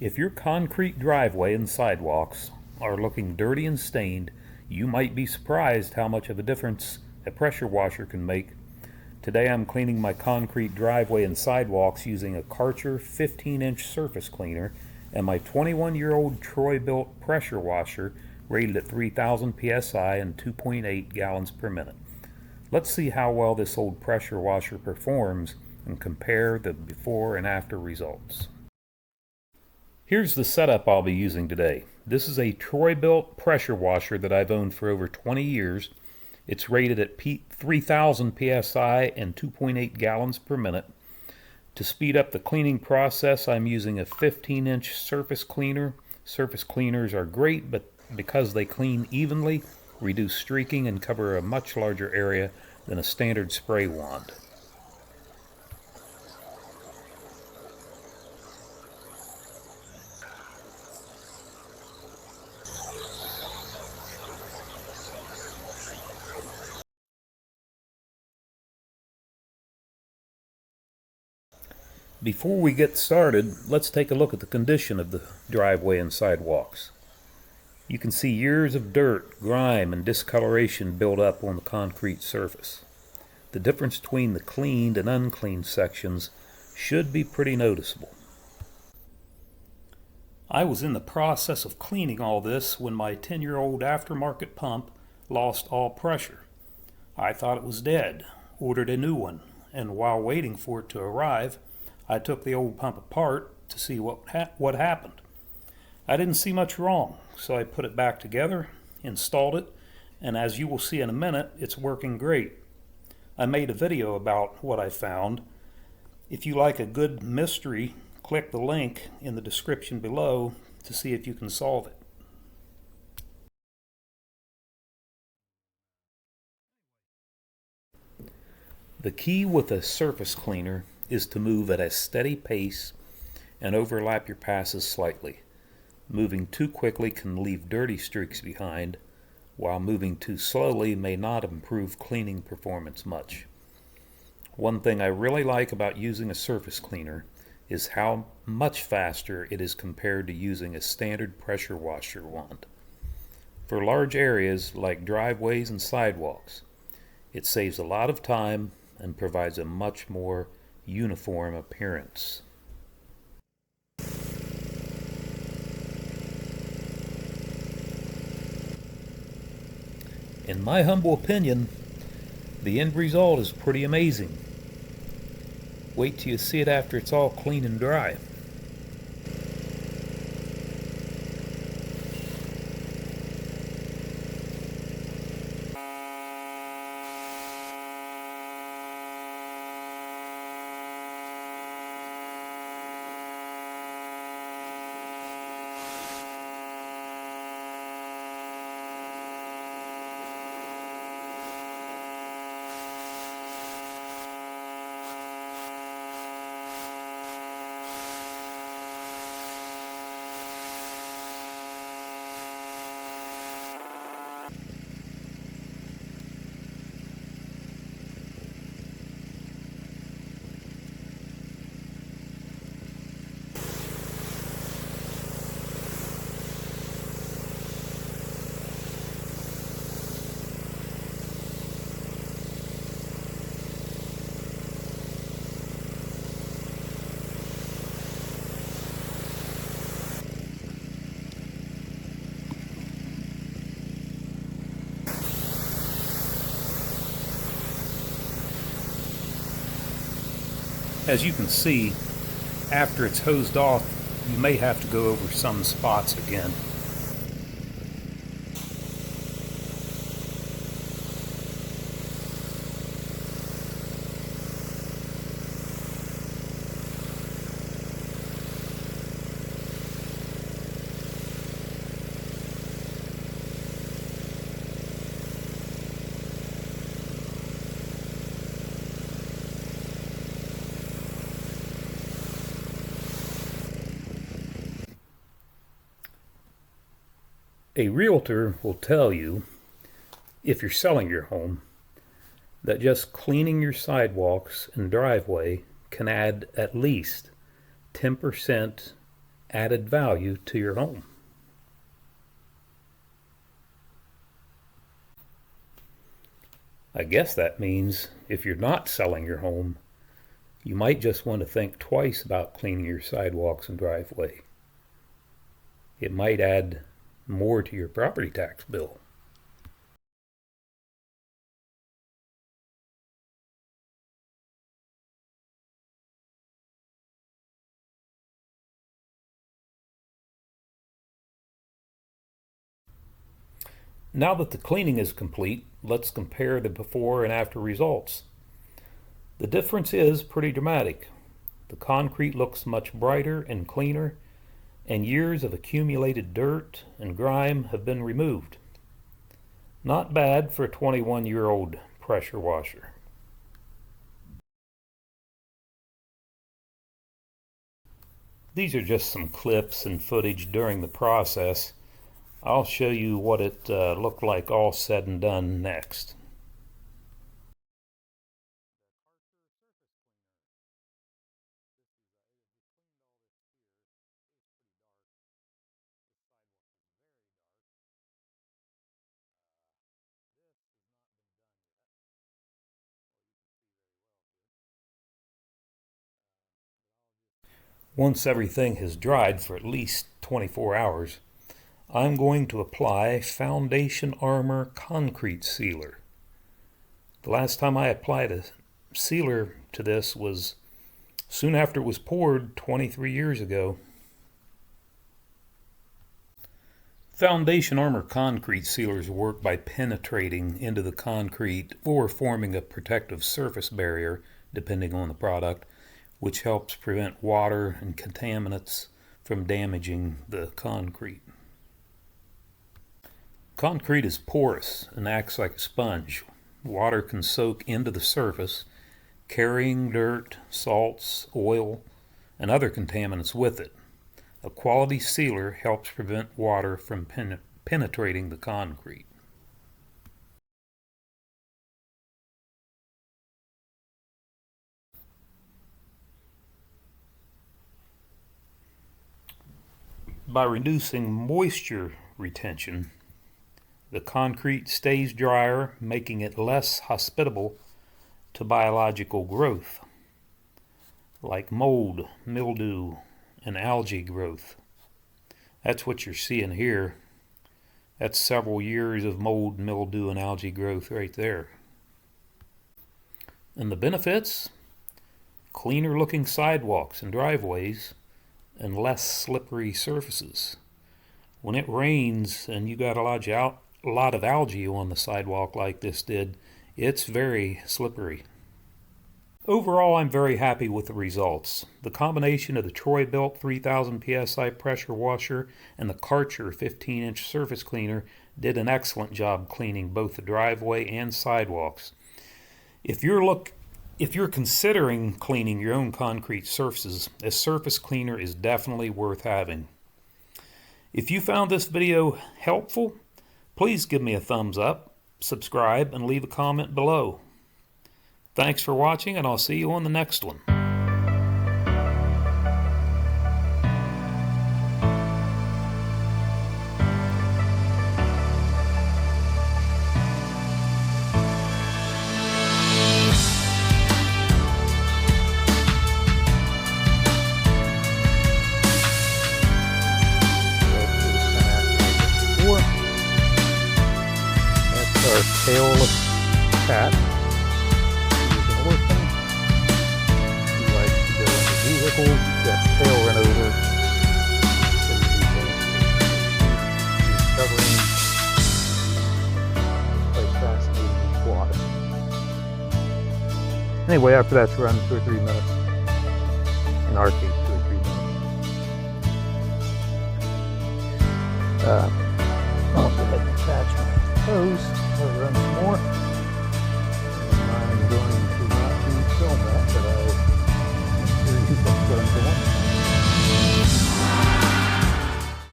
If your concrete driveway and sidewalks are looking dirty and stained, you might be surprised how much of a difference a pressure washer can make. Today I'm cleaning my concrete driveway and sidewalks using a Karcher 15-inch surface cleaner and my 21-year-old Troy-Bilt pressure washer rated at 3,000 psi and 2.8 gallons per minute. Let's see how well this old pressure washer performs and compare the before and after results. Here's the setup I'll be using today. This is a Troy-Bilt pressure washer that I've owned for over 20 years. It's rated at 3,000 psi and 2.8 gallons per minute. To speed up the cleaning process, I'm using a 15-inch surface cleaner. Surface cleaners are great, but because they clean evenly, reduce streaking, and cover a much larger area than a standard spray wand. Before we get started, let's take a look at the condition of the driveway and sidewalks. You can see years of dirt, grime, and discoloration build up on the concrete surface. The difference between the cleaned and uncleaned sections should be pretty noticeable. I was in the process of cleaning all this when my 10-year-old aftermarket pump lost all pressure. I thought it was dead, ordered a new one, and while waiting for it to arrive, I took the old pump apart to see what happened. I didn't see much wrong, so I put it back together, installed it, and as you will see in a minute, it's working great. I made a video about what I found. If you like a good mystery, click the link in the description below to see if you can solve it. The key with a surface cleaner is to move at a steady pace and overlap your passes slightly. Moving too quickly can leave dirty streaks behind, while moving too slowly may not improve cleaning performance much. One thing I really like about using a surface cleaner is how much faster it is compared to using a standard pressure washer wand. For large areas like driveways and sidewalks, it saves a lot of time and provides a much more uniform appearance. In my humble opinion, the end result is pretty amazing. Wait till you see it after it's all clean and dry. As you can see, after it's hosed off, you may have to go over some spots again. A realtor will tell you, if you're selling your home, that just cleaning your sidewalks and driveway can add at least 10% added value to your home. I guess that means if you're not selling your home, you might just want to think twice about cleaning your sidewalks and driveway. It might add more to your property tax bill. Now that the cleaning is complete, let's compare the before and after results. The difference is pretty dramatic. The concrete looks much brighter and cleaner, and years of accumulated dirt and grime have been removed. Not bad for a 21-year-old pressure washer. These are just some clips and footage during the process. I'll show you what it looked like all said and done next. Once everything has dried for at least 24 hours, I'm going to apply Foundation Armor Concrete Sealer. The last time I applied a sealer to this was soon after it was poured 23 years ago. Foundation Armor Concrete Sealers work by penetrating into the concrete or forming a protective surface barrier, depending on the product, which helps prevent water and contaminants from damaging the concrete. Concrete is porous and acts like a sponge. Water can soak into the surface, carrying dirt, salts, oil, and other contaminants with it. A quality sealer helps prevent water from penetrating the concrete. By reducing moisture retention, the concrete stays drier, making it less hospitable to biological growth, like mold, mildew, and algae growth. That's what you're seeing here. That's several years of mold, mildew, and algae growth right there. And the benefits? Cleaner looking sidewalks and driveways and less slippery surfaces. When it rains and you got a lot of algae on the sidewalk like this did, it's very slippery. Overall, I'm very happy with the results. The combination of the Troy-Bilt 3000 psi pressure washer and the Karcher 15-inch surface cleaner did an excellent job cleaning both the driveway and sidewalks. If you're considering cleaning your own concrete surfaces, a surface cleaner is definitely worth having. If you found this video helpful, please give me a thumbs up, subscribe, and leave a comment below. Thanks for watching, and I'll see you on the next one. That's our tailless cat. He's got the tail run over. He's covering quite fascinating with water. Anyway, after that's run 2 or 3 minutes. In our case, 2 or 3 minutes. Also let me attach my hose. I'll run some more.